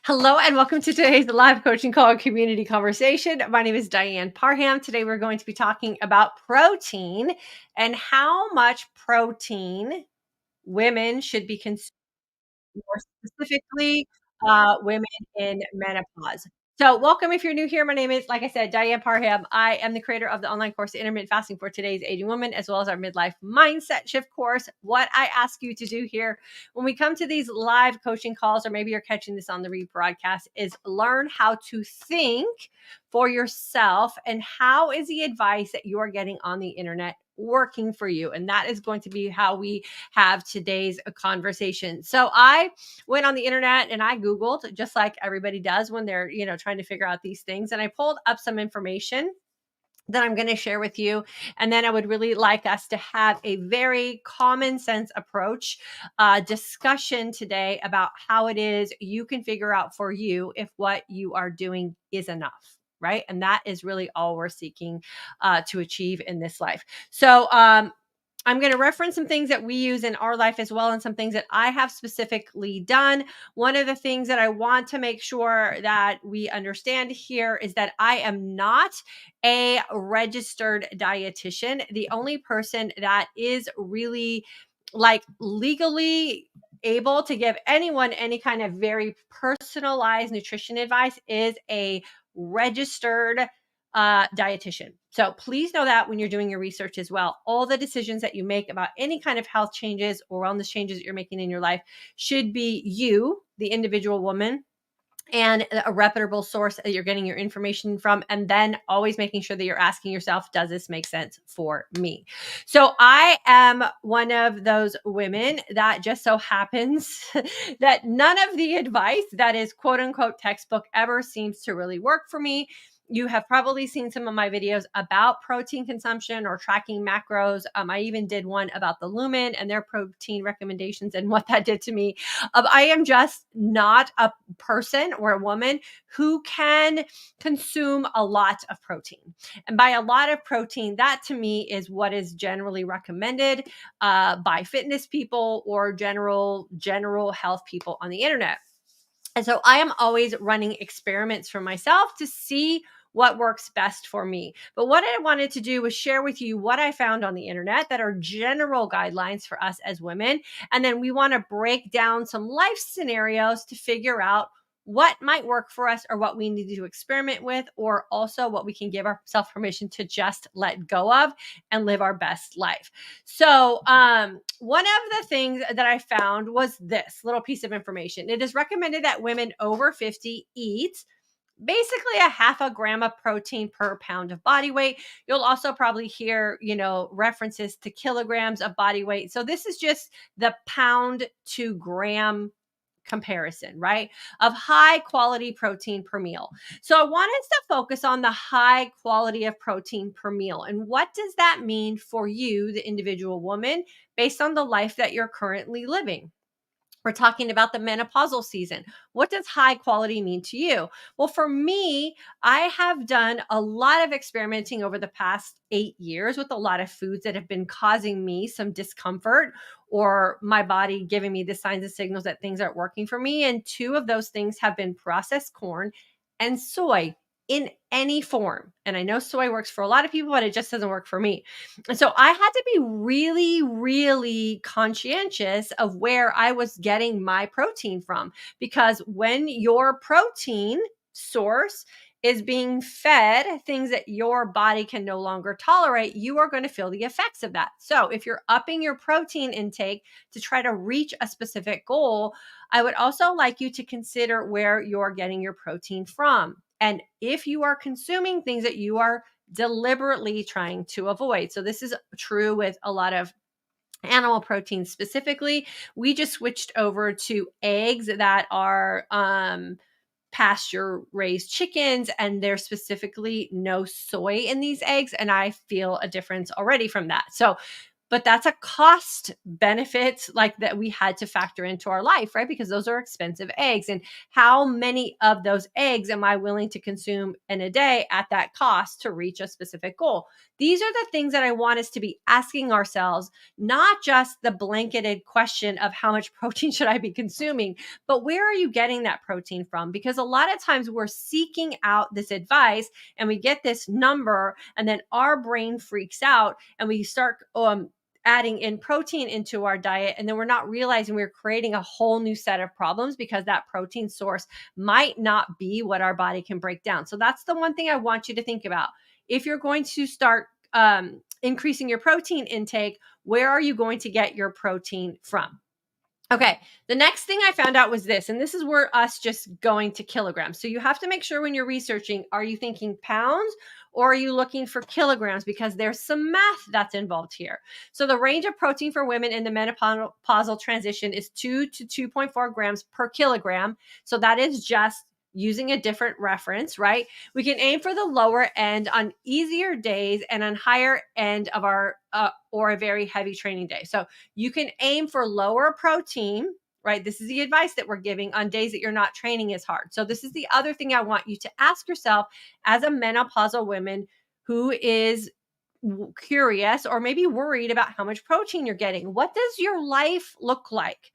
Hello and welcome to today's live coaching call and community conversation. My name is Diane Parham. Today we're going to be talking about protein and how much protein women should be consuming, more specifically, women in menopause. So, welcome if you're new here. My name is, like I said, Diane Parham. I am the creator of the online course, Intermittent Fasting for Today's Aging Woman, as well as our midlife mindset shift course. What I ask you to do here when we come to these live coaching calls, or maybe you're catching this on the rebroadcast, is learn how to think for yourself and how is the advice that you're getting on the internet working for you. And that is going to be how we have today's conversation. So I went on the internet and I Googled, just like everybody does when they're, trying to figure out these things. And I pulled up some information that I'm going to share with you. And then I would really like us to have a very common sense approach discussion today about how it is you can figure out for you if what you are doing is enough. Right. And that is really all we're seeking to achieve in this life. So, I'm going to reference some things that we use in our life as well, and some things that I have specifically done. One of the things that I want to make sure that we understand here is that I am not a registered dietitian. The only person that is really legally able to give anyone any kind of very personalized nutrition advice is a registered dietitian. So please know that when you're doing your research as well, all the decisions that you make about any kind of health changes or wellness changes that you're making in your life should be you, the individual woman, and a reputable source that you're getting your information from, and then always making sure that you're asking yourself, does this make sense for me? So I am one of those women that just so happens that none of the advice that is quote unquote textbook ever seems to really work for me. You have probably seen some of my videos about protein consumption or tracking macros. I even did one about the Lumen and their protein recommendations and what that did to me. I am just not a person or a woman who can consume a lot of protein. And by a lot of protein, that to me is what is generally recommended by fitness people or general health people on the internet. And so I am always running experiments for myself to see what works best for me. But what I wanted to do was share with you what I found on the internet that are general guidelines for us as women. And then we want to break down some life scenarios to figure out what might work for us or what we need to experiment with, or also what we can give ourselves permission to just let go of and live our best life. So, one of the things that I found was this little piece of information. It is recommended that women over 50 eat basically a half a gram of protein per pound of body weight. You'll also probably hear, references to kilograms of body weight. So this is just the pound to gram comparison, right? Of high quality protein per meal. So I wanted to focus on the high quality of protein per meal. And what does that mean for you, the individual woman, based on the life that you're currently living? We're talking about the menopausal season. What does high quality mean to you? Well, for me, I have done a lot of experimenting over the past 8 years with a lot of foods that have been causing me some discomfort, or my body giving me the signs and signals that things aren't working for me. And two of those things have been processed corn and soy in any form. And I know soy works for a lot of people, but it just doesn't work for me. And so I had to be really, really conscientious of where I was getting my protein from, because when your protein source is being fed things that your body can no longer tolerate, you are going to feel the effects of that. So if you're upping your protein intake to try to reach a specific goal, I would also like you to consider where you're getting your protein from. And if you are consuming things that you are deliberately trying to avoid. So this is true with a lot of animal protein specifically. We just switched over to eggs that are pasture raised chickens, and there's specifically no soy in these eggs. And I feel a difference already from that. So but that's a cost benefit like that we had to factor into our life, right? Because those are expensive eggs. And how many of those eggs am I willing to consume in a day at that cost to reach a specific goal? These are the things that I want us to be asking ourselves, not just the blanketed question of how much protein should I be consuming, but where are you getting that protein from? Because a lot of times we're seeking out this advice and we get this number and then our brain freaks out and we start adding in protein into our diet. And then we're not realizing we're creating a whole new set of problems because that protein source might not be what our body can break down. So that's the one thing I want you to think about. If you're going to start increasing your protein intake, where are you going to get your protein from? Okay, the next thing I found out was this, and this is where us just going to kilograms. So you have to make sure when you're researching, are you thinking pounds or are you looking for kilograms? Because there's some math that's involved here. So the range of protein for women in the menopausal transition is 2 to 2.4 grams per kilogram. So that is just using a different reference, right? We can aim for the lower end on easier days and on higher end of our or a very heavy training day. So you can aim for lower protein, right? This is the advice that we're giving on days that you're not training as hard. So this is the other thing I want you to ask yourself as a menopausal woman who is curious or maybe worried about how much protein you're getting. What does your life look like?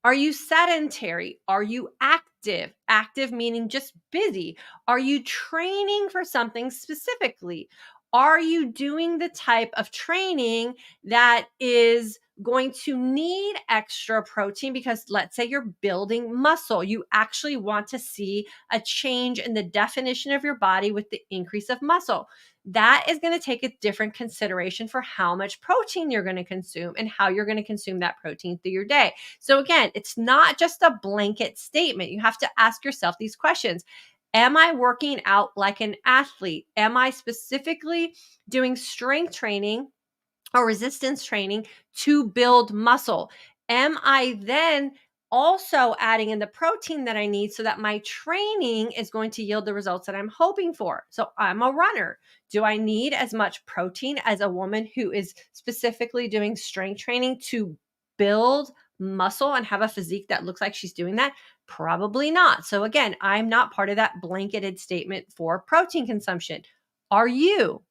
Are you sedentary? Are you active? Active meaning just busy. Are you training for something specifically? Are you doing the type of training that is going to need extra protein? Because let's say you're building muscle, you actually want to see a change in the definition of your body with the increase of muscle. That is going to take a different consideration for how much protein you're going to consume and how you're going to consume that protein through your day. So again, it's not just a blanket statement. You have to ask yourself these questions. Am I working out like an athlete? Am I specifically doing strength training or resistance training to build muscle? Am I then also adding in the protein that I need so that my training is going to yield the results that I'm hoping for? So I'm a runner. Do I need as much protein as a woman who is specifically doing strength training to build muscle and have a physique that looks like she's doing that? Probably not. So again, I'm not part of that blanketed statement for protein consumption. Are you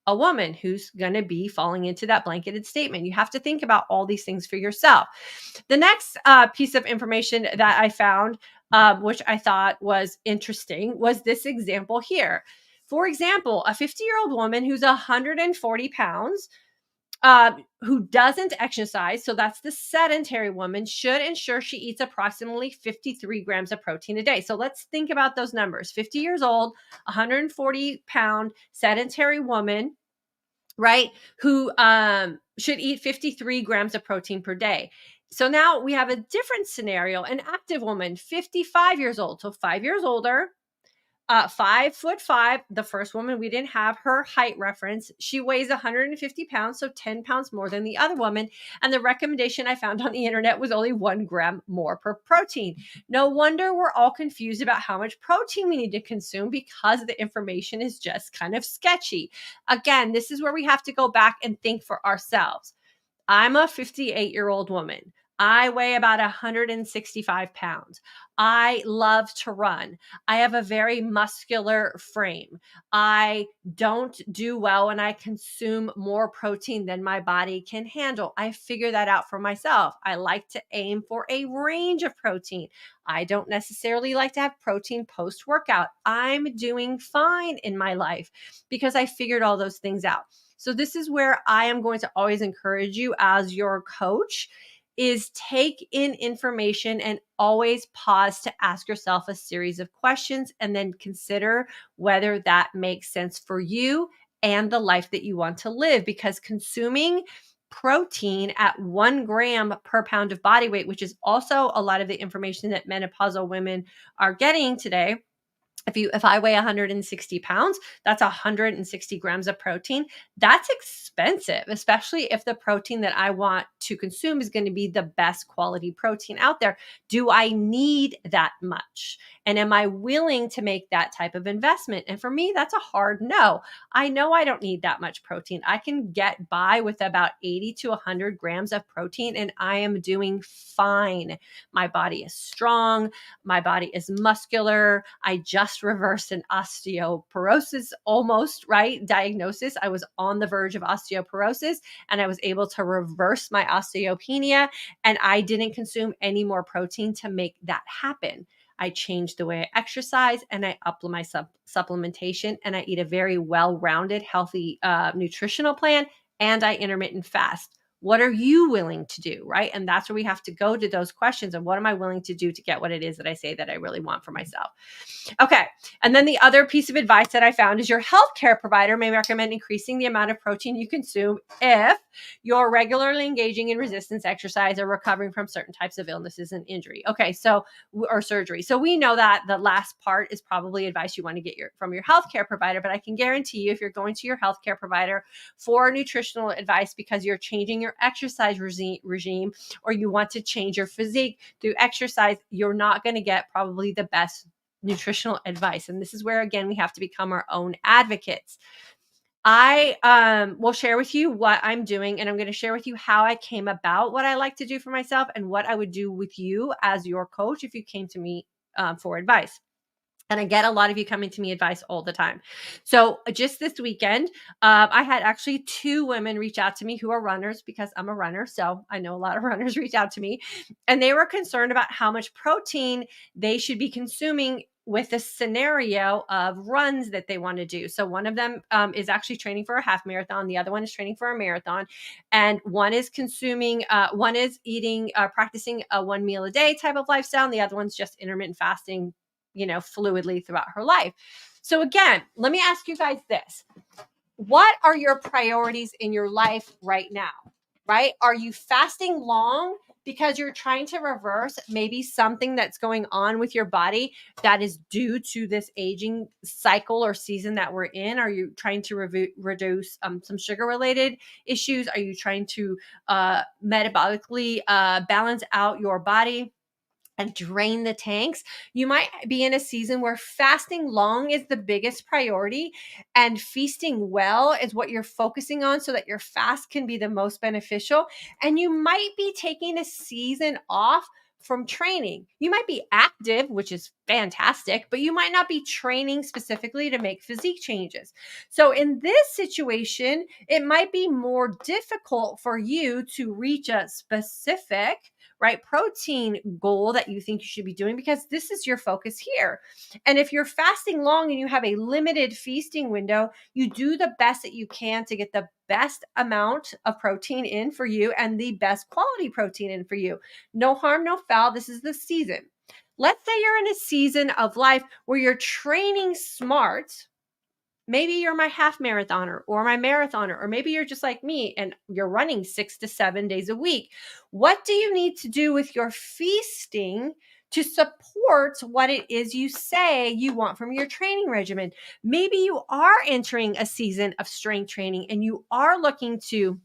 a woman who's going to be falling into that blanketed statement? You have to think about all these things for yourself. The next piece of information that I found, which I thought was interesting, was this example here. For example, a 50-year-old woman who's 140 pounds, who doesn't exercise, so that's the sedentary woman, should ensure she eats approximately 53 grams of protein a day. So let's think about those numbers. 50 years old, 140-pound sedentary woman, right, who should eat 53 grams of protein per day. So now we have a different scenario, an active woman, 55 years old, so 5 years older, 5'5". The first woman, we didn't have her height reference. She weighs 150 pounds, so 10 pounds more than the other woman. And the recommendation I found on the internet was only 1 gram more per protein. No wonder we're all confused about how much protein we need to consume, because the information is just kind of sketchy. Again, this is where we have to go back and think for ourselves. I'm a 58-year-old woman. I weigh about 165 pounds. I love to run. I have a very muscular frame. I don't do well when I consume more protein than my body can handle. I figure that out for myself. I like to aim for a range of protein. I don't necessarily like to have protein post-workout. I'm doing fine in my life because I figured all those things out. So this is where I am going to always encourage you as your coach, is take in information and always pause to ask yourself a series of questions and then consider whether that makes sense for you and the life that you want to live. Because consuming protein at 1 gram per pound of body weight, which is also a lot of the information that menopausal women are getting today, If I weigh 160 pounds, that's 160 grams of protein. That's expensive, especially if the protein that I want to consume is going to be the best quality protein out there. Do I need that much? And am I willing to make that type of investment? And for me, that's a hard no. I know I don't need that much protein. I can get by with about 80 to 100 grams of protein, and I am doing fine. My body is strong. My body is muscular. I just reversed an osteoporosis almost, right? Diagnosis. I was on the verge of osteoporosis and I was able to reverse my osteopenia, and I didn't consume any more protein to make that happen. I changed the way I exercise and I upped my supplementation, and I eat a very well-rounded, healthy nutritional plan, and I intermittent fast. What are you willing to do, right? And that's where we have to go to those questions of what am I willing to do to get what it is that I say that I really want for myself. Okay. And then the other piece of advice that I found is your healthcare provider may recommend increasing the amount of protein you consume if you're regularly engaging in resistance exercise or recovering from certain types of illnesses and injury. Okay. Or surgery. So we know that the last part is probably advice you want to get from your healthcare provider, but I can guarantee you if you're going to your healthcare provider for nutritional advice because you're changing your exercise regime or you want to change your physique through exercise, you're not going to get probably the best nutritional advice. And this is where, again, we have to become our own advocates. I will share with you what I'm doing, and I'm going to share with you how I came about what I like to do for myself and what I would do with you as your coach if you came to me for advice. And I get a lot of you coming to me advice all the time. So just this weekend, I had actually 2 women reach out to me who are runners because I'm a runner. So I know a lot of runners reach out to me, and they were concerned about how much protein they should be consuming with the scenario of runs that they want to do. So one of them is actually training for a half marathon. The other one is training for a marathon. And one is one is eating, practicing a 1 meal a day type of lifestyle. And the other one's just intermittent fasting, fluidly throughout her life. So again, let me ask you guys this. What are your priorities in your life right now, right? Are you fasting long because you're trying to reverse maybe something that's going on with your body that is due to this aging cycle or season that we're in? Are you trying to reduce some sugar-related issues? Are you trying to metabolically balance out your body and drain the tanks? You might be in a season where fasting long is the biggest priority and feasting well is what you're focusing on so that your fast can be the most beneficial. And you might be taking a season off from training. You might be active, which is fantastic, but you might not be training specifically to make physique changes. So in this situation, it might be more difficult for you to reach a specific, right, protein goal that you think you should be doing because this is your focus here. And if you're fasting long and you have a limited feasting window, you do the best that you can to get the best amount of protein in for you and the best quality protein in for you. No harm, no foul. This is the season. Let's say you're in a season of life where you're training smart. Maybe you're my half marathoner or my marathoner, or maybe you're just like me and you're running 6 to 7 days a week. What do you need to do with your feasting to support what it is you say you want from your training regimen? Maybe you are entering a season of strength training and you are looking to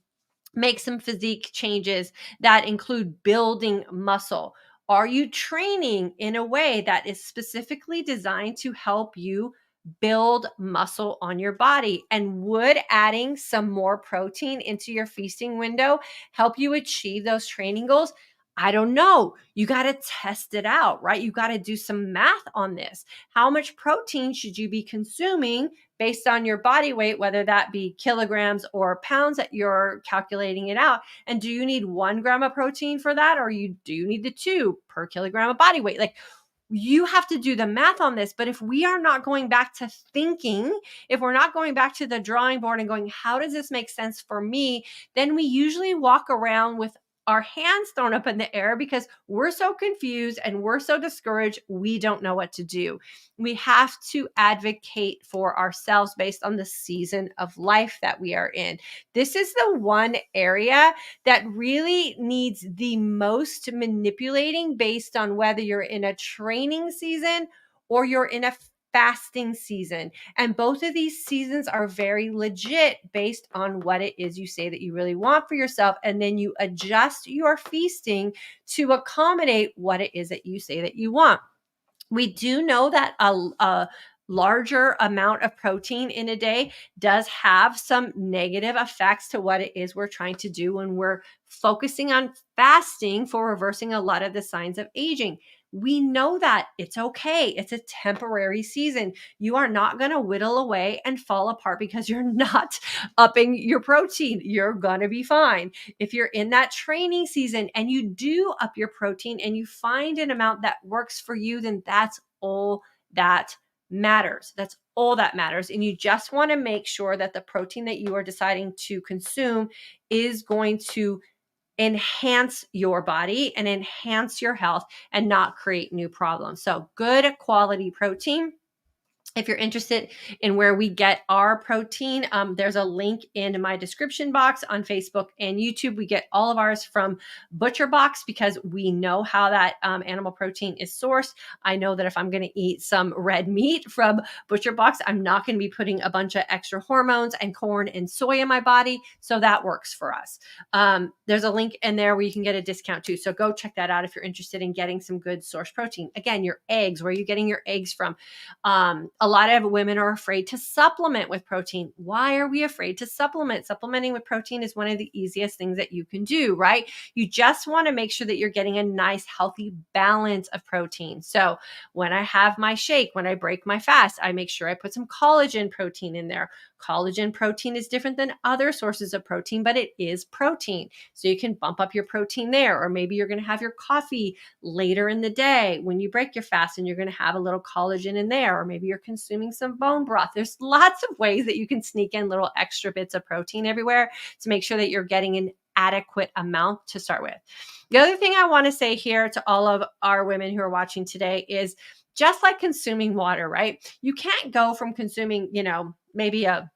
make some physique changes that include building muscle. Are you training in a way that is specifically designed to help you build muscle on your body? And would adding some more protein into your feasting window help you achieve those training goals? I don't know. You got to test it out, right? You got to do some math on this. How much protein should you be consuming based on your body weight, whether that be kilograms or pounds that you're calculating it out? And do you need 1 gram of protein for that? Or do you need the 2 per kilogram of body weight? Like, you have to do the math on this. But if we are not going back to thinking, if we're not going back to the drawing board and going, how does this make sense for me? Then we usually walk around with our hands thrown up in the air because we're so confused and we're so discouraged. We don't know what to do. We have to advocate for ourselves based on the season of life that we are in. This is the one area that really needs the most manipulating based on whether you're in a training season or you're in a fasting season. And both of these seasons are very legit based on what it is you say that you really want for yourself. And then you adjust your feasting to accommodate what it is that you say that you want. We do know that a larger amount of protein in a day does have some negative effects to what it is we're trying to do when we're focusing on fasting for reversing a lot of the signs of aging. We know that it's okay. It's a temporary season. You are not going to whittle away and fall apart because you're not upping your protein. You're going to be fine. If you're in that training season and you do up your protein and you find an amount that works for you, then that's all that matters. That's all that matters. And you just want to make sure that the protein that you are deciding to consume is going to enhance your body and enhance your health and not create new problems. So good quality protein. If you're interested in where we get our protein, there's a link in my description box on Facebook and YouTube. We get all of ours from ButcherBox because we know how that animal protein is sourced. I know that if I'm going to eat some red meat from ButcherBox, I'm not going to be putting a bunch of extra hormones and corn and soy in my body. So that works for us. There's a link in there where you can get a discount too. So go check that out if you're interested in getting some good source protein. Again, your eggs, where are you getting your eggs from? A lot of women are afraid to supplement with protein. Why are we afraid to supplement? Supplementing with protein is one of the easiest things that you can do, right? You just want to make sure that you're getting a nice, healthy balance of protein. So when I have my shake, when I break my fast, I make sure I put some collagen protein in there. Collagen protein is different than other sources of protein, but it is protein. So you can bump up your protein there, or maybe you're going to have your coffee later in the day when you break your fast and you're going to have a little collagen in there, or maybe you're consuming some bone broth. There's lots of ways that you can sneak in little extra bits of protein everywhere to make sure that you're getting an adequate amount to start with. The other thing I want to say here to all of our women who are watching today is just like consuming water, right? You can't go from consuming, maybe a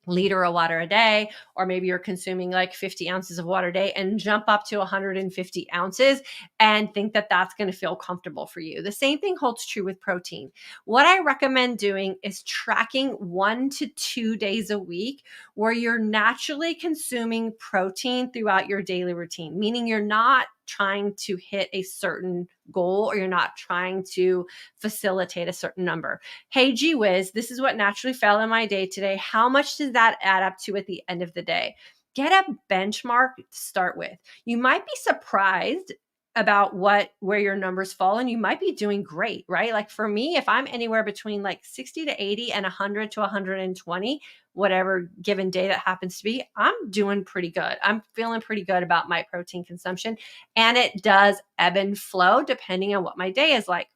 liter of water a day, or maybe you're consuming like 50 ounces of water a day and jump up to 150 ounces and think that that's going to feel comfortable for you. The same thing holds true with protein. What I recommend doing is tracking 1 to 2 days a week where you're naturally consuming protein throughout your daily routine, meaning you're not trying to hit a certain goal or you're not trying to facilitate a certain number. Hey, gee whiz, this is what naturally fell in my day today. How much does that add up to at the end of the day? Get a benchmark to start with. You might be surprised about where your numbers fall, and you might be doing great, right? Like for me, if I'm anywhere between like 60 to 80 and 100 to 120, whatever given day that happens to be, I'm doing pretty good. I'm feeling pretty good about my protein consumption, and it does ebb and flow depending on what my day is like.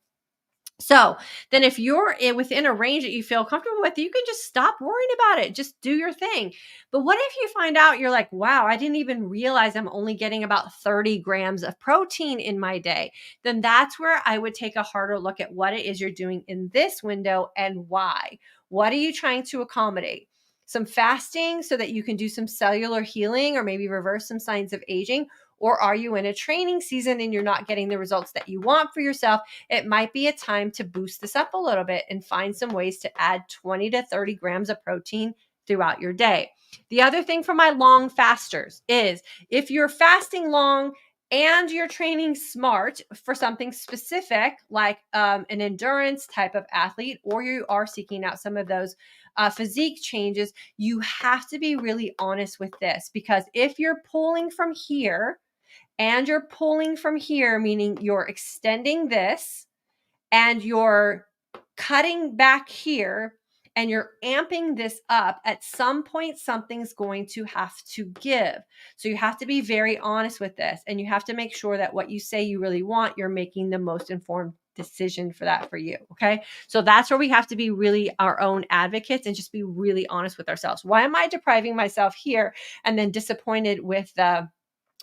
So then if you're within a range that you feel comfortable with, you can just stop worrying about it. Just do your thing. But what if you find out you're like, wow, I didn't even realize I'm only getting about 30 grams of protein in my day? Then that's where I would take a harder look at what it is you're doing in this window and why. What are you trying to accommodate? Some fasting so that you can do some cellular healing or maybe reverse some signs of aging? Or are you in a training season and you're not getting the results that you want for yourself? It might be a time to boost this up a little bit and find some ways to add 20 to 30 grams of protein throughout your day. The other thing for my long fasters is if you're fasting long and you're training smart for something specific, like an endurance type of athlete, or you are seeking out some of those physique changes, you have to be really honest with this, because if you're pulling from here and you're pulling from here, meaning you're extending this and you're cutting back here and you're amping this up, at some point, something's going to have to give. So you have to be very honest with this, and you have to make sure that what you say you really want, you're making the most informed decision for that for you. Okay. So that's where we have to be really our own advocates and just be really honest with ourselves. Why am I depriving myself here and then disappointed with the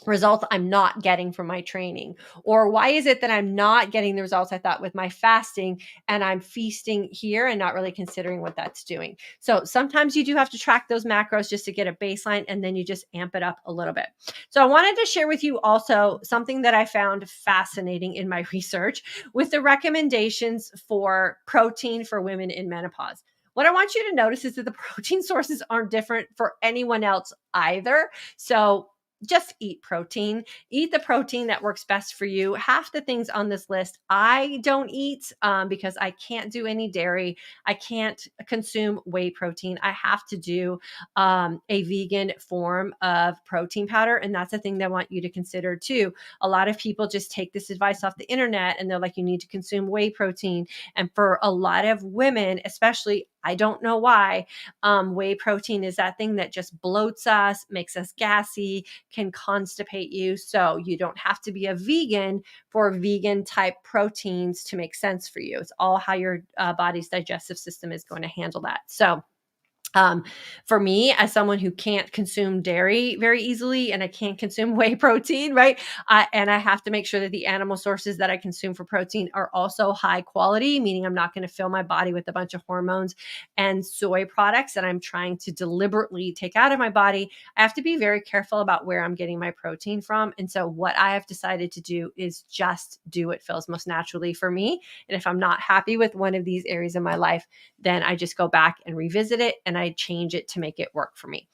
results I'm not getting from my training? Or why is it that I'm not getting the results I thought with my fasting and I'm feasting here and not really considering what that's doing? So sometimes you do have to track those macros just to get a baseline, and then you just amp it up a little bit. So I wanted to share with you also something that I found fascinating in my research with the recommendations for protein for women in menopause. What I want you to notice is that the protein sources aren't different for anyone else either. So just eat protein. Eat the protein that works best for you. Half the things on this list I don't eat because I can't do any dairy. I can't consume whey protein. I have to do a vegan form of protein powder. And that's a thing that I want you to consider too. A lot of people just take this advice off the internet and they're like, you need to consume whey protein. And for a lot of women, especially, I don't know why, whey protein is that thing that just bloats us, makes us gassy, can constipate you. So you don't have to be a vegan for vegan type proteins to make sense for you. It's all how your body's digestive system is going to handle that. So for me, as someone who can't consume dairy very easily and I can't consume whey protein, right? And I have to make sure that the animal sources that I consume for protein are also high quality, meaning I'm not going to fill my body with a bunch of hormones and soy products that I'm trying to deliberately take out of my body. I have to be very careful about where I'm getting my protein from. And so what I have decided to do is just do what feels most naturally for me. And if I'm not happy with one of these areas of my life, then I just go back and revisit it and I change it to make it work for me.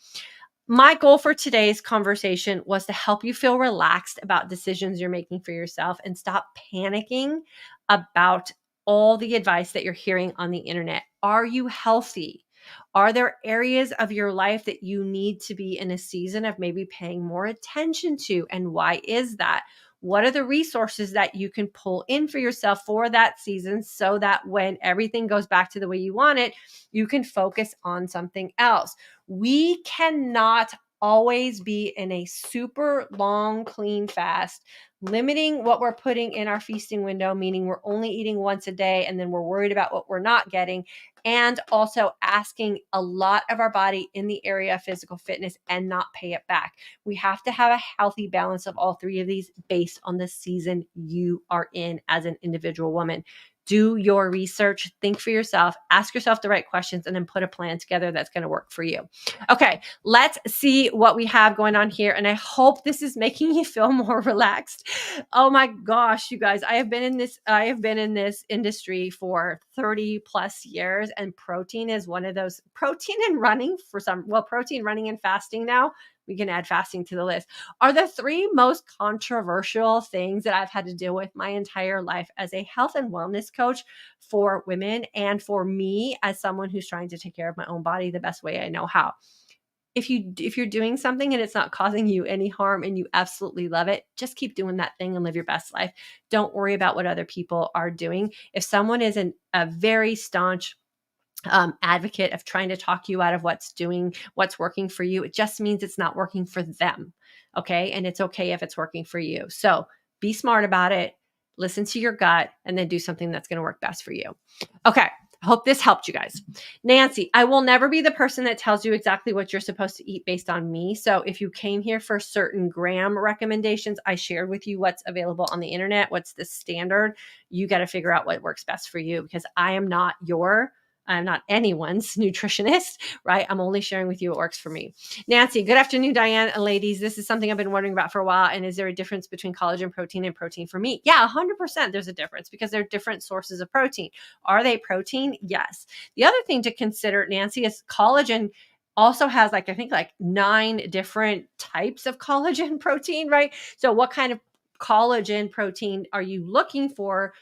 My goal for today's conversation was to help you feel relaxed about decisions you're making for yourself and stop panicking about all the advice that you're hearing on the internet. Are you healthy? Are there areas of your life that you need to be in a season of maybe paying more attention to? And why is that? What are the resources that you can pull in for yourself for that season so that when everything goes back to the way you want it, you can focus on something else? We cannot always be in a super long, clean fast, limiting what we're putting in our feasting window, meaning we're only eating once a day and then we're worried about what we're not getting, and also asking a lot of our body in the area of physical fitness and not pay it back. We have to have a healthy balance of all three of these based on the season you are in as an individual woman. Do your research, think for yourself, ask yourself the right questions, and then put a plan together that's going to work for you. Okay, let's see what we have going on here. And I hope this is making you feel more relaxed. Oh my gosh, you guys, I have been in this industry for 30 plus years, and protein is one of those. Protein and running protein, running, and fasting now. We can add fasting to the list, are the three most controversial things that I've had to deal with my entire life as a health and wellness coach for women and for me as someone who's trying to take care of my own body the best way I know how. If you're doing something and it's not causing you any harm and you absolutely love it, just keep doing that thing and live your best life. Don't worry about what other people are doing. If someone is a very staunch advocate of trying to talk you out of what's working for you, it just means it's not working for them. Okay. And it's okay if it's working for you. So be smart about it, listen to your gut, and then do something that's going to work best for you. Okay. I hope this helped you guys. Nancy, I will never be the person that tells you exactly what you're supposed to eat based on me. So if you came here for certain gram recommendations, I shared with you what's available on the internet, what's the standard. You got to figure out what works best for you, because I'm not anyone's nutritionist, right? I'm only sharing with you what works for me. Nancy, good afternoon, Diane and ladies. This is something I've been wondering about for a while. And is there a difference between collagen protein and protein for me? Yeah, 100% there's a difference because they're different sources of protein. Are they protein? Yes. The other thing to consider, Nancy, is collagen also has I think 9 different types of collagen protein, right? So what kind of collagen protein are you looking for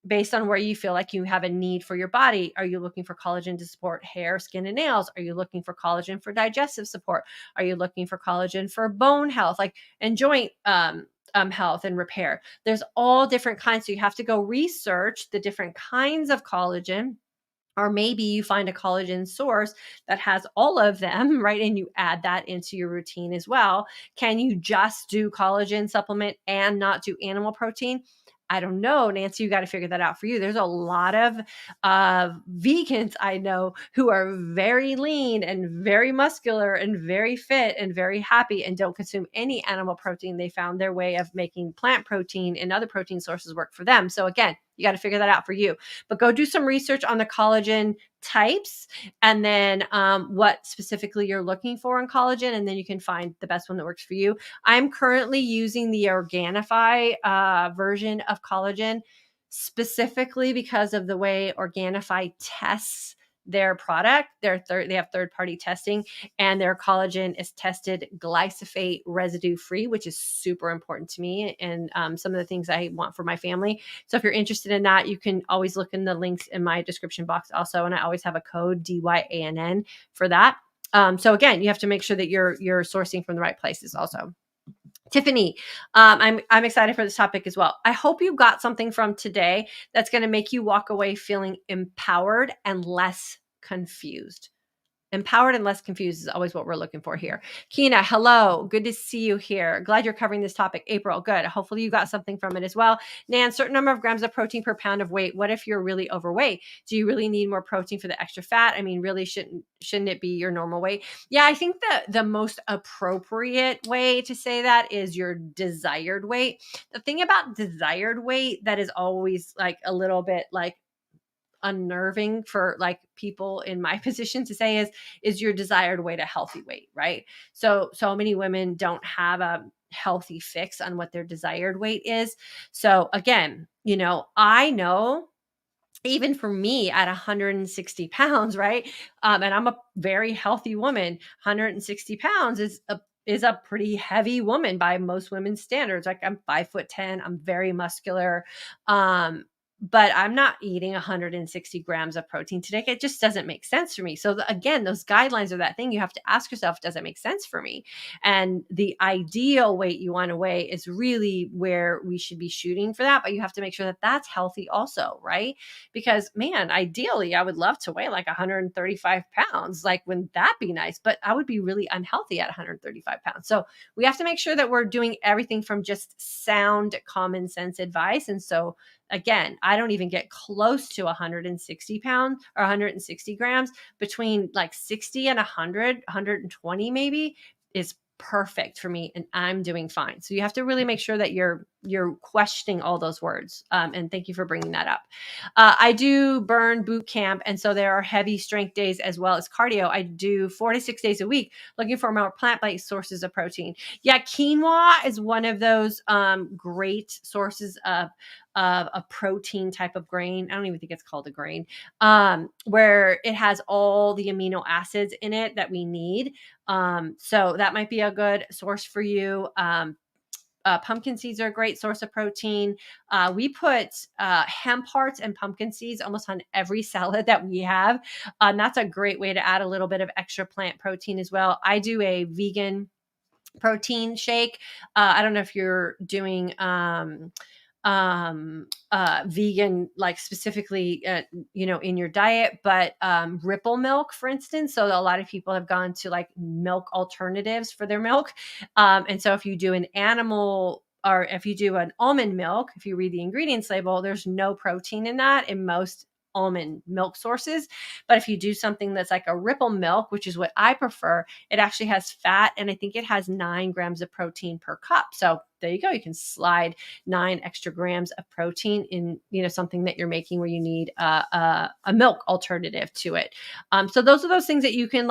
based on where you feel like you have a need for your body? Are you looking for collagen to support hair, skin, and nails? Are you looking for collagen for digestive support? Are you looking for collagen for bone health, and joint health and repair? There's all different kinds. So you have to go research the different kinds of collagen. Or maybe you find a collagen source that has all of them, right? And you add that into your routine as well. Can you just do collagen supplement and not do animal protein? I don't know, Nancy, you got to figure that out for you. There's a lot of vegans I know who are very lean and very muscular and very fit and very happy and don't consume any animal protein. They found their way of making plant protein and other protein sources work for them. So again, you got to figure that out for you. But go do some research on the collagen types and then what specifically you're looking for in collagen, and then you can find the best one that works for you. I'm currently using the Organifi version of collagen specifically because of the way Organifi tests their product. They have third-party testing, and their collagen is tested glyphosate residue free, which is super important to me and some of the things I want for my family. So if you're interested in that, you can always look in the links in my description box also, and I always have a code DYANN for that. So again, you have to make sure that you're sourcing from the right places also. Tiffany, I'm excited for this topic as well. I hope you got something from today that's going to make you walk away feeling empowered and less confused. Empowered and less confused is always what we're looking for here. Kina, hello. Good to see you here. Glad you're covering this topic. April, good. Hopefully you got something from it as well. Nan, certain number of grams of protein per pound of weight. What if you're really overweight? Do you really need more protein for the extra fat? I mean, really shouldn't it be your normal weight? Yeah, I think that the most appropriate way to say that is your desired weight. The thing about desired weight that is always like a little bit like unnerving for like people in my position to say is your desired weight a healthy weight, right? So many women don't have a healthy fix on what their desired weight is. So again, I know even for me at 160 pounds, right? And I'm a very healthy woman. 160 pounds is a pretty heavy woman by most women's standards. Like I'm 5'10", I'm very muscular. But I'm not eating 160 grams of protein today. It just doesn't make sense for me. So again, those guidelines are that thing you have to ask yourself, does it make sense for me? And the ideal weight you want to weigh is really where we should be shooting for that. But you have to make sure that that's healthy also, right? Because man, ideally, I would love to weigh like 135 pounds. Like, wouldn't that be nice? But I would be really unhealthy at 135 pounds. So we have to make sure that we're doing everything from just sound common sense advice. And so again, I don't even get close to 160 pounds or 160 grams. Between like 60 and 100, 120 maybe is perfect for me, and I'm doing fine. So you have to really make sure that you're questioning all those words. And thank you for bringing that up. I do burn boot camp, and so there are heavy strength days as well as cardio. I do 4 to 6 days a week looking for more plant-based sources of protein. Yeah, quinoa is one of those great sources of a protein type of grain. I don't even think it's called a grain, where it has all the amino acids in it that we need. So that might be a good source for you. Pumpkin seeds are a great source of protein. We put hemp hearts and pumpkin seeds almost on every salad that we have. That's a great way to add a little bit of extra plant protein as well. I do a vegan protein shake. I don't know if you're doing vegan, like specifically, in your diet, but Ripple milk, for instance. So a lot of people have gone to like milk alternatives for their milk. And so if you do an animal or if you do an almond milk, if you read the ingredients label, there's no protein in that in most almond milk sources. But if you do something that's like a Ripple milk, which is what I prefer, it actually has fat, and I think it has 9 grams of protein per cup. So there you go. You can slide 9 extra grams of protein in, something that you're making where you need a milk alternative to it. So those are those things that you can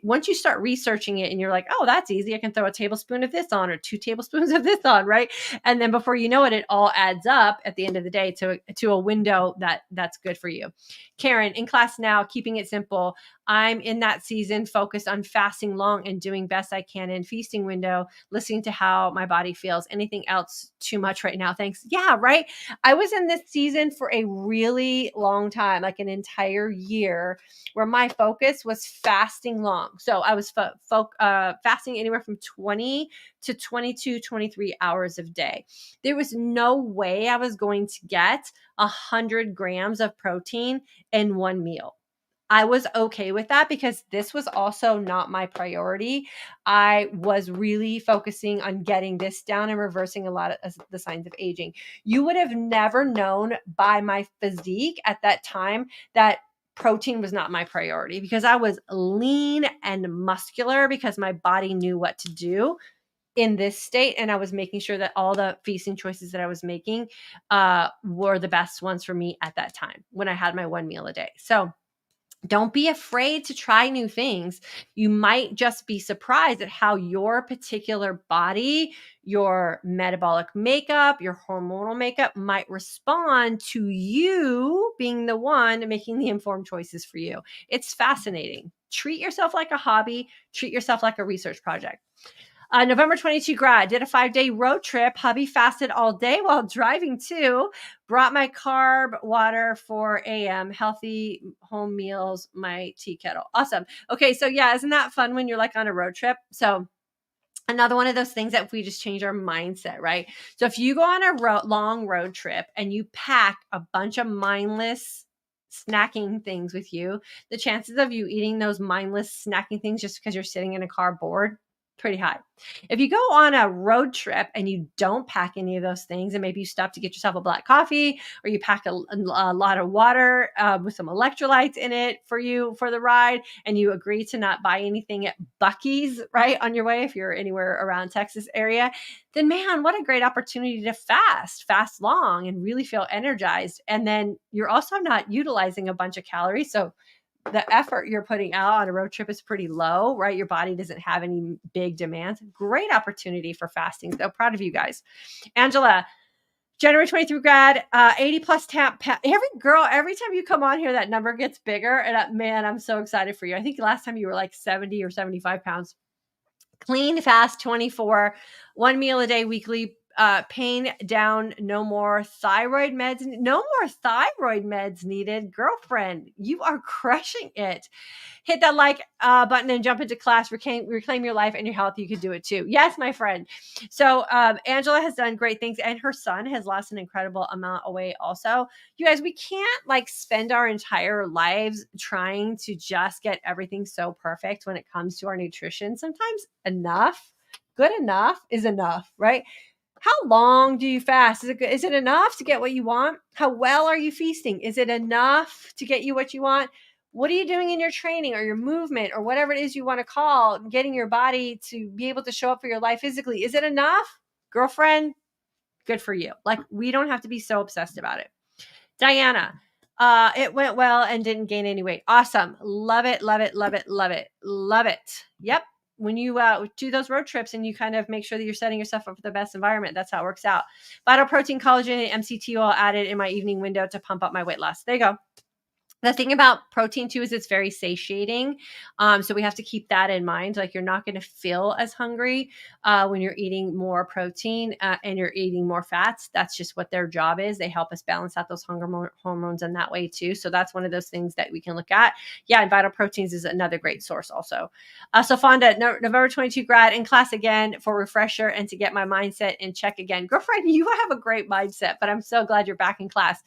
once you start researching it and you're like, oh, that's easy. I can throw a tablespoon of this on or 2 tablespoons of this on, right? And then before you know it, it all adds up at the end of the day to a window that's good for you. Karen, in class now, keeping it simple. I'm in that season focused on fasting long and doing best I can in feasting window, listening to how my body feels. Anything else too much right now? Thanks. Yeah, right. I was in this season for a really long time, like an entire year, where my focus was fasting long. So I was fasting anywhere from 20 to 22, 23 hours of day. There was no way I was going to get 100 grams of protein in one meal. I was okay with that because this was also not my priority. I was really focusing on getting this down and reversing a lot of the signs of aging. You would have never known by my physique at that time that protein was not my priority because I was lean and muscular because my body knew what to do in this state. And I was making sure that all the feasting choices that I was making were the best ones for me at that time when I had my one meal a day. So don't be afraid to try new things. You might just be surprised at how your particular body, your metabolic makeup, your hormonal makeup might respond to you being the one making the informed choices for you. It's fascinating. Treat yourself like a hobby, treat yourself like a research project. November 22 grad, did a 5-day road trip. Hubby fasted all day while driving too. Brought my carb water for AM, healthy home meals, my tea kettle. Awesome. Okay, so yeah, isn't that fun when you're like on a road trip? So another one of those things that if we just change our mindset, right? So if you go on a long road trip and you pack a bunch of mindless snacking things with you, the chances of you eating those mindless snacking things just because you're sitting in a car bored, pretty high. If you go on a road trip and you don't pack any of those things, and maybe you stop to get yourself a black coffee, or you pack a lot of water with some electrolytes in it for you for the ride, and you agree to not buy anything at Buc-ee's right on your way if you're anywhere around Texas area, then man, what a great opportunity to fast long and really feel energized. And then you're also not utilizing a bunch of calories. So the effort you're putting out on a road trip is pretty low, right? Your body doesn't have any big demands. Great opportunity for fasting. So proud of you guys. Angela, January 23 grad, 80 plus tap. Every time you come on here, that number gets bigger. And man, I'm so excited for you. I think last time you were like 70 or 75 pounds. Clean, fast, 24, one meal a day, weekly, pain down, no more thyroid meds needed. Girlfriend, you are crushing it. Hit that like button and jump into class. Reclaim your life and your health. You can do it too. Yes, my friend. So Angela has done great things, and her son has lost an incredible amount of weight also. You guys, we can't like spend our entire lives trying to just get everything so perfect when it comes to our nutrition. Sometimes good enough is enough, right? How long do you fast? Is it enough to get what you want? How well are you feasting? Is it enough to get you what you want? What are you doing in your training or your movement or whatever it is you want to call getting your body to be able to show up for your life physically? Is it enough? Girlfriend, good for you. Like, we don't have to be so obsessed about it. Diana, it went well and didn't gain any weight. Awesome. Love it, love it, love it, love it, love it. Yep. When you do those road trips and you kind of make sure that you're setting yourself up for the best environment, that's how it works out. Vital protein, collagen, and MCT oil added in my evening window to pump up my weight loss. There you go. The thing about protein too is it's very satiating. So we have to keep that in mind. Like, you're not going to feel as hungry when you're eating more protein and you're eating more fats. That's just what their job is. They help us balance out those hunger hormones in that way too. So that's one of those things that we can look at. Yeah, and Vital Proteins is another great source also. So Fonda, November 22 grad, in class again for refresher and to get my mindset in check again. Girlfriend, you have a great mindset, but I'm so glad you're back in class.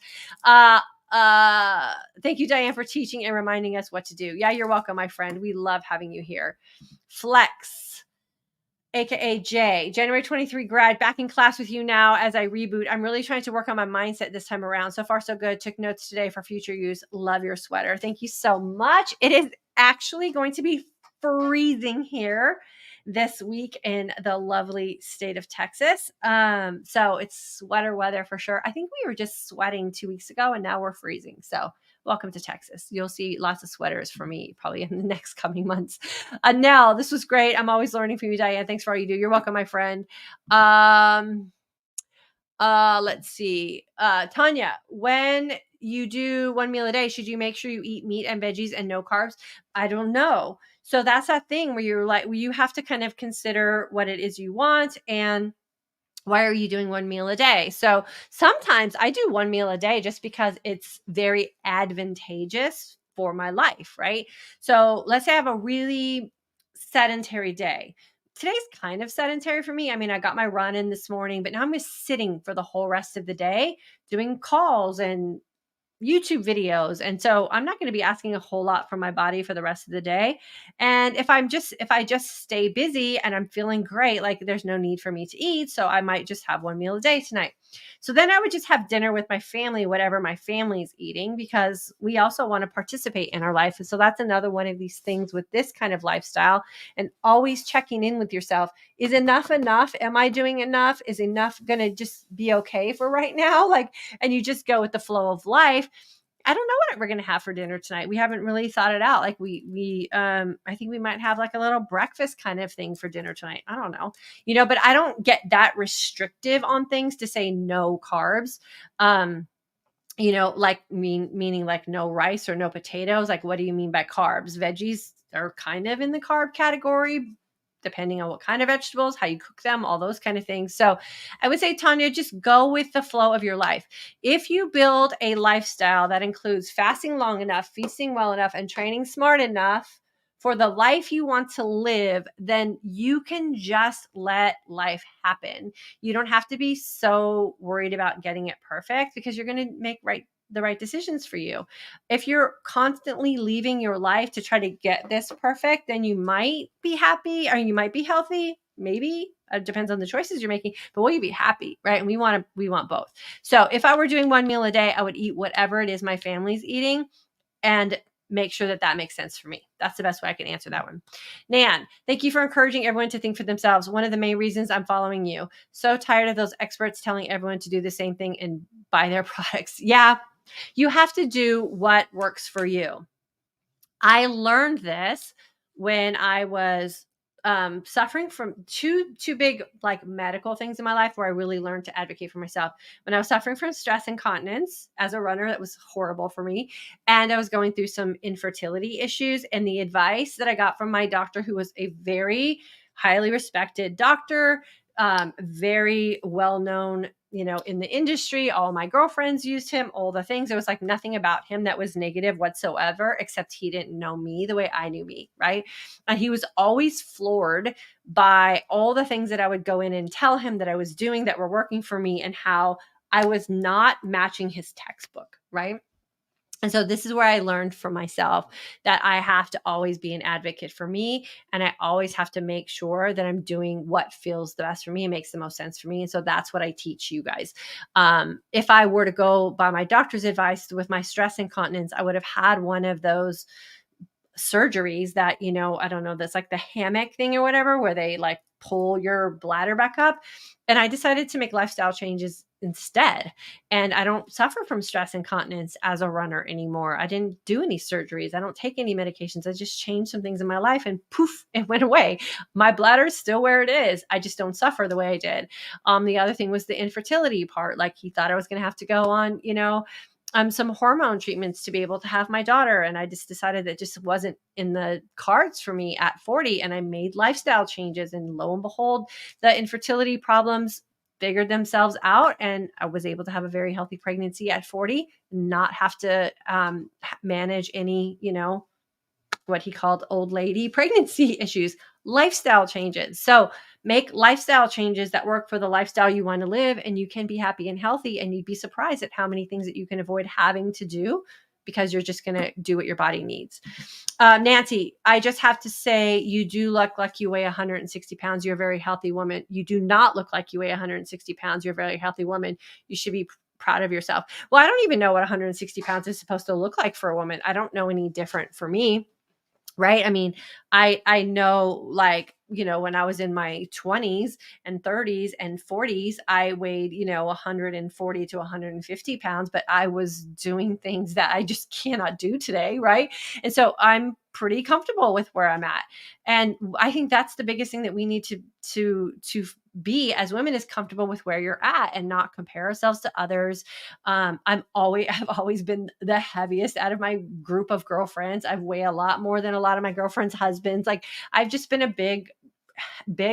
Thank you, Diane, for teaching and reminding us what to do. Yeah, you're welcome, my friend. We love having you here. Flex, aka Jay, January 23 grad, back in class with you now as I reboot. I'm really trying to work on my mindset this time around. So far, so good. Took notes today for future use. Love your sweater. Thank you so much. It is actually going to be freezing here this week in the lovely state of Texas. So it's sweater weather for sure. I think we were just sweating 2 weeks ago and now we're freezing. So welcome to Texas. You'll see lots of sweaters for me probably in the next coming months. Nell, this was great. I'm always learning from you, Diane. Thanks for all you do. You're welcome, my friend. Let's see. Tanya, when you do one meal a day, should you make sure you eat meat and veggies and no carbs? I don't know. So that's that thing where you're like, you have to kind of consider what it is you want and why are you doing one meal a day? So sometimes I do one meal a day just because it's very advantageous for my life, right? So let's say I have a really sedentary day. Today's kind of sedentary for me. I mean, I got my run in this morning, but now I'm just sitting for the whole rest of the day doing calls and YouTube videos. And so I'm not going to be asking a whole lot from my body for the rest of the day. And if I just stay busy and I'm feeling great, like there's no need for me to eat. So I might just have one meal a day tonight. So then I would just have dinner with my family, whatever my family's eating, because we also want to participate in our life. And so that's another one of these things with this kind of lifestyle, and always checking in with yourself. Is enough enough? Am I doing enough? Is enough going to just be okay for right now? Like, and you just go with the flow of life. I don't know what we're going to have for dinner tonight. We haven't really thought it out. Like I think we might have like a little breakfast kind of thing for dinner tonight. I don't know, but I don't get that restrictive on things to say no carbs. Like meaning like no rice or no potatoes. Like, what do you mean by carbs? Veggies are kind of in the carb category, depending on what kind of vegetables, how you cook them, all those kind of things. So I would say, Tanya, just go with the flow of your life. If you build a lifestyle that includes fasting long enough, feasting well enough, and training smart enough for the life you want to live, then you can just let life happen. You don't have to be so worried about getting it perfect, because you're going to make the right decisions for you. If you're constantly leaving your life to try to get this perfect, then you might be happy or you might be healthy. Maybe it depends on the choices you're making, but will you be happy? Right. And we want both. So if I were doing one meal a day, I would eat whatever it is my family's eating and make sure that makes sense for me. That's the best way I can answer that one. Nan, thank you for encouraging everyone to think for themselves. One of the main reasons I'm following you. So tired of those experts telling everyone to do the same thing and buy their products. Yeah. You have to do what works for you. I learned this when I was suffering from two big like medical things in my life where I really learned to advocate for myself. When I was suffering from stress incontinence as a runner, that was horrible for me. And I was going through some infertility issues, and the advice that I got from my doctor, who was a very highly respected doctor, very well-known, in the industry. All my girlfriends used him, all the things. There was like nothing about him that was negative whatsoever, except he didn't know me the way I knew me. Right. And he was always floored by all the things that I would go in and tell him that I was doing that were working for me, and how I was not matching his textbook. Right. And so this is where I learned for myself that I have to always be an advocate for me. And I always have to make sure that I'm doing what feels the best for me and makes the most sense for me. And so that's what I teach you guys. If I were to go by my doctor's advice with my stress incontinence, I would have had one of those surgeries that, I don't know, that's like the hammock thing or whatever, where they like pull your bladder back up. And I decided to make lifestyle changes instead. And I don't suffer from stress incontinence as a runner anymore. I didn't do any surgeries. I don't take any medications. I just changed some things in my life and poof, it went away. My bladder is still where it is. I just don't suffer the way I did. The other thing was the infertility part. Like, he thought I was going to have to go on, some hormone treatments to be able to have my daughter. And I just decided that just wasn't in the cards for me at 40. And I made lifestyle changes, and lo and behold, the infertility problems figured themselves out. And I was able to have a very healthy pregnancy at 40, not have to manage any, what he called old lady pregnancy issues, lifestyle changes. So make lifestyle changes that work for the lifestyle you want to live, and you can be happy and healthy. And you'd be surprised at how many things that you can avoid having to do, because you're just going to do what your body needs. Nancy, I just have to say, you do look like you weigh 160 pounds. You're a very healthy woman. You do not look like you weigh 160 pounds. You're a very healthy woman. You should be proud of yourself. Well, I don't even know what 160 pounds is supposed to look like for a woman. I don't know any different for me. Right. I mean, I know, like, when I was in my 20s and 30s and 40s, I weighed, 140 to 150 pounds, but I was doing things that I just cannot do today. Right. And so I'm pretty comfortable with where I'm at. And I think that's the biggest thing that we need to be as women, is comfortable with where you're at and not compare ourselves to others. I've always been the heaviest out of my group of girlfriends. I weigh a lot more than a lot of my girlfriends' husbands. Like, I've just been a big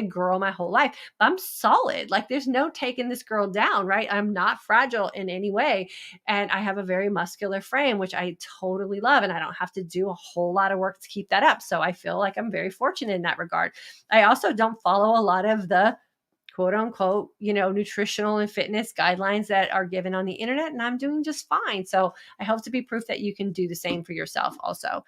girl my whole life. I'm solid. Like, there's no taking this girl down, right? I'm not fragile in any way. And I have a very muscular frame, which I totally love. And I don't have to do a whole lot of work to keep that up. So I feel like I'm very fortunate in that regard. I also don't follow a lot of the quote unquote, nutritional and fitness guidelines that are given on the internet, and I'm doing just fine. So I hope to be proof that you can do the same for yourself also.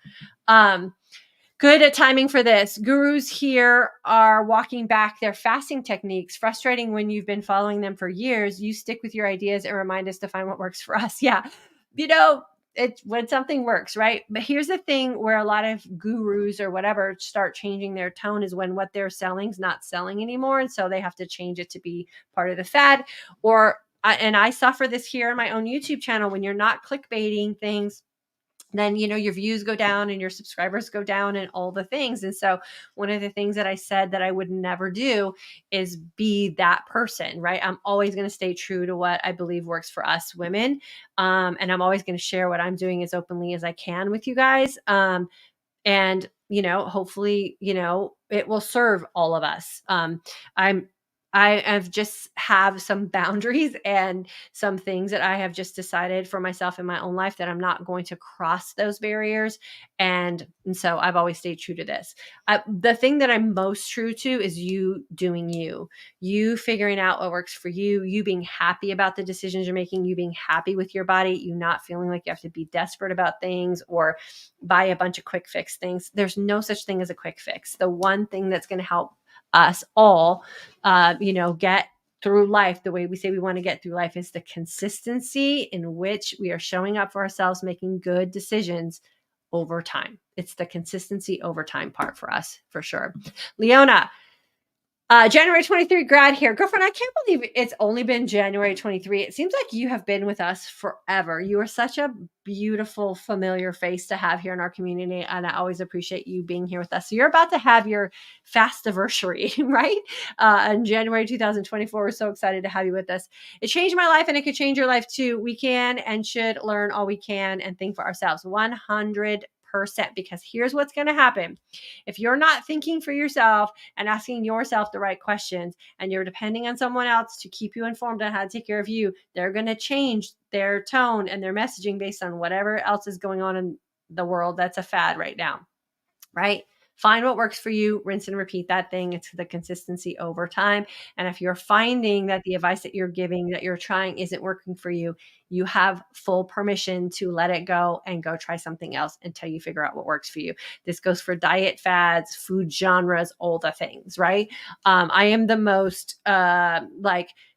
Good at timing for this. Gurus here are walking back their fasting techniques. Frustrating when you've been following them for years. You stick with your ideas and remind us to find what works for us. Yeah. It's when something works, right? But here's the thing where a lot of gurus or whatever start changing their tone is when what they're selling is not selling anymore. And so they have to change it to be part of the fad. And I suffer this here on my own YouTube channel. When you're not clickbaiting things, then your views go down and your subscribers go down and all the things. And so one of the things that I said that I would never do is be that person, right? I'm always going to stay true to what I believe works for us women. And I'm always going to share what I'm doing as openly as I can with you guys. And hopefully it will serve all of us. I have just have some boundaries and some things that I have just decided for myself in my own life that I'm not going to cross those barriers. And so I've always stayed true to this. The thing that I'm most true to is you doing you figuring out what works for you being happy about the decisions you're making, you being happy with your body, you not feeling like you have to be desperate about things or buy a bunch of quick fix things. There's no such thing as a quick fix. The one thing that's going to help us all, get through life the way we say we want to get through life is the consistency in which we are showing up for ourselves, making good decisions over time. It's the consistency over time part for us, for sure. Leona, January 23 grad here. Girlfriend, I can't believe it's only been January 23. It seems like you have been with us forever. You are such a beautiful, familiar face to have here in our community, and I always appreciate you being here with us. So you're about to have your fast anniversary, right? In January 2024. We're so excited to have you with us. It changed my life, and it could change your life too. We can and should learn all we can and think for ourselves 100%, because here's what's going to happen. If you're not thinking for yourself and asking yourself the right questions, and you're depending on someone else to keep you informed on how to take care of you, they're going to change their tone and their messaging based on whatever else is going on in the world that's a fad right now, right? Find what works for you, rinse and repeat that thing. It's the consistency over time. And if you're finding that the advice that you're giving, that you're trying isn't working for you, you have full permission to let it go and go try something else until you figure out what works for you. This goes for diet fads, food genres, all the things, right? I am the most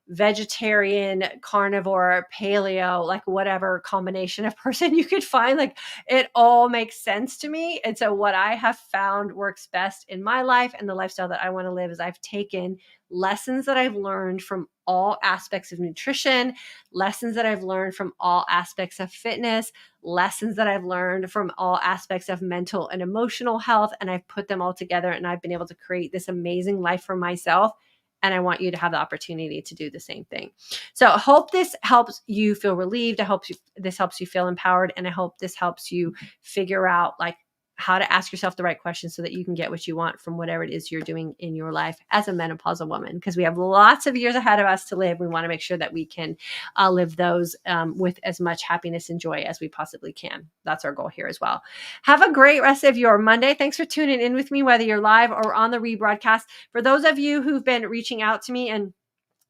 vegetarian, carnivore, paleo, like whatever combination of person you could find. Like it all makes sense to me. And so what I have found works best in my life and the lifestyle that I want to live is I've taken lessons that I've learned from all aspects of nutrition, lessons that I've learned from all aspects of fitness, lessons that I've learned from all aspects of mental and emotional health. And I've put them all together, and I've been able to create this amazing life for myself. And I want you to have the opportunity to do the same thing. So I hope this helps you feel relieved. I hope this helps you feel empowered. And I hope this helps you figure out how to ask yourself the right questions so that you can get what you want from whatever it is you're doing in your life as a menopausal woman, because we have lots of years ahead of us to live. We want to make sure that we can live those with as much happiness and joy as we possibly can. That's our goal here as well. Have a great rest of your Monday. Thanks for tuning in with me, whether you're live or on the rebroadcast. For those of you who've been reaching out to me, and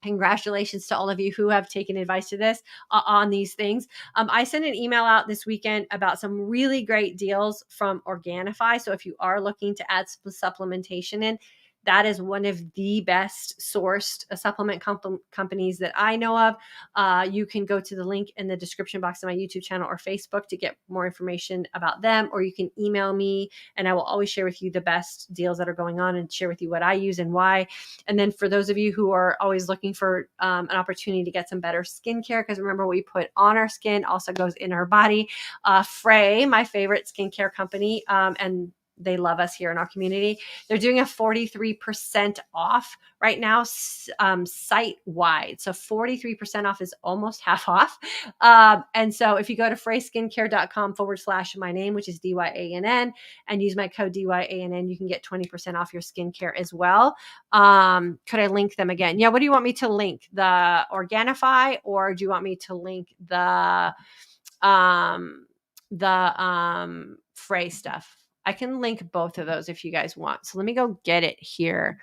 congratulations to all of you who have taken advice to this on these things. I sent an email out this weekend about some really great deals from Organifi. So if you are looking to add supplementation in, that is one of the best sourced supplement companies that I know of. You can go to the link in the description box of my YouTube channel or Facebook to get more information about them, or you can email me and I will always share with you the best deals that are going on and share with you what I use and why. And then for those of you who are always looking for an opportunity to get some better skincare, because remember, what we put on our skin also goes in our body. FRÉ, my favorite skincare company, and they love us here in our community. They're doing a 43% off right now, site-wide. So 43% off is almost half off. And so if you go to FRÉskincare.com/my name, which is DYANN, and use my code DYANN, you can get 20% off your skincare as well. Could I link them again? Yeah. What do you want me to link? The Organifi, or do you want me to link the FRÉ stuff? I can link both of those if you guys want. So let me go get it here.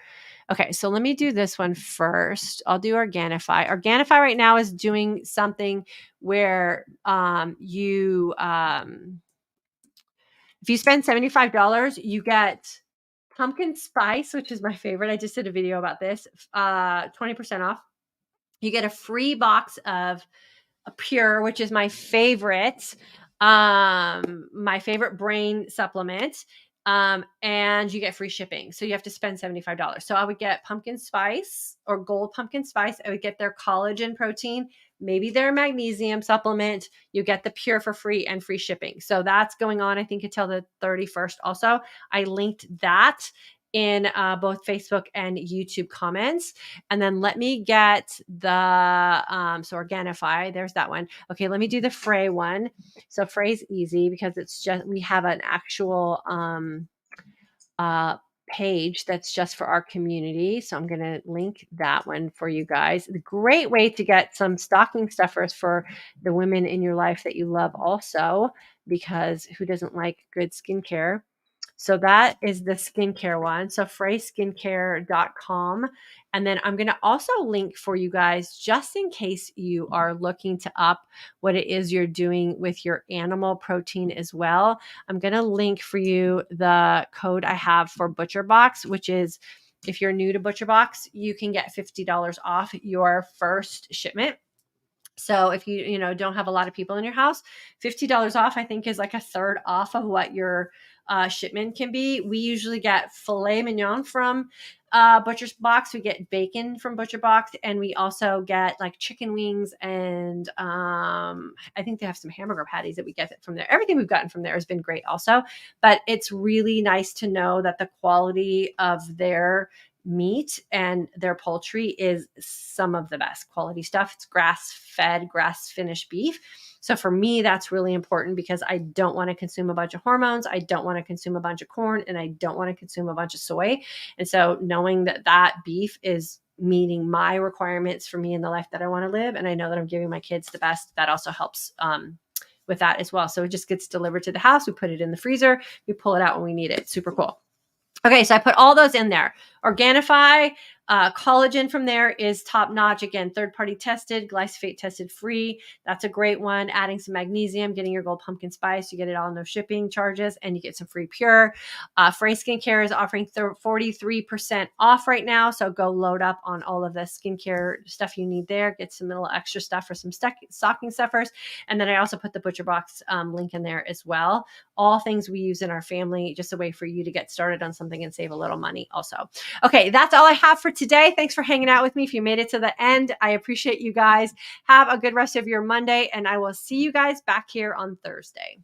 Okay, so let me do this one first. I'll do Organifi. Organifi right now is doing something where if you spend $75, you get pumpkin spice, which is my favorite. I just did a video about this. 20% off. You get a free box of a Pure, which is my favorite brain supplement. And you get free shipping. So you have to spend $75. So I would get pumpkin spice or gold pumpkin spice. I would get their collagen protein, maybe their magnesium supplement. You get the Pure for free and free shipping. So that's going on, I think, until the 31st. Also, I linked that in both Facebook and YouTube comments. And then let me get the, so Organifi, there's that one. Okay, let me do the FRÉ one. So FRÉ's easy because it's just, we have an actual page that's just for our community. So I'm going to link that one for you guys. A great way to get some stocking stuffers for the women in your life that you love also, because who doesn't like good skincare? So that is the skincare one. So FRÉSkincare.com. And then I'm going to also link for you guys, just in case you are looking to up what it is you're doing with your animal protein as well. I'm going to link for you the code I have for ButcherBox, which is, if you're new to ButcherBox, you can get $50 off your first shipment. So if you don't have a lot of people in your house, $50 off, I think, is like a third off of what your shipment can be. We usually get filet mignon from Butcher's Box. We get bacon from Butcher Box, and we also get like chicken wings, and I think they have some hamburger patties that we get from there. Everything we've gotten from there has been great also, but it's really nice to know that the quality of their meat and their poultry is some of the best quality stuff. It's grass-fed, grass-finished beef. So for me, that's really important because I don't want to consume a bunch of hormones. I don't want to consume a bunch of corn, and I don't want to consume a bunch of soy. And so knowing that that beef is meeting my requirements for me in the life that I want to live, and I know that I'm giving my kids the best, that also helps with that as well. So it just gets delivered to the house. We put it in the freezer. We pull it out when we need it. Super cool. Okay, so I put all those in there. Organifi, collagen from there is top notch. Again, third-party tested, glyphosate tested free. That's a great one. Adding some magnesium, getting your gold pumpkin spice. You get it all, no shipping charges, and you get some free Pure. FRÉ Skincare is offering 43% off right now. So go load up on all of the skincare stuff you need there. Get some little extra stuff for some stocking stuffers. And then I also put the Butcher Box link in there as well. All things we use in our family, just a way for you to get started on something and save a little money also. Okay, that's all I have for today. Thanks for hanging out with me. If you made it to the end, I appreciate you guys. Have a good rest of your Monday, and I will see you guys back here on Thursday.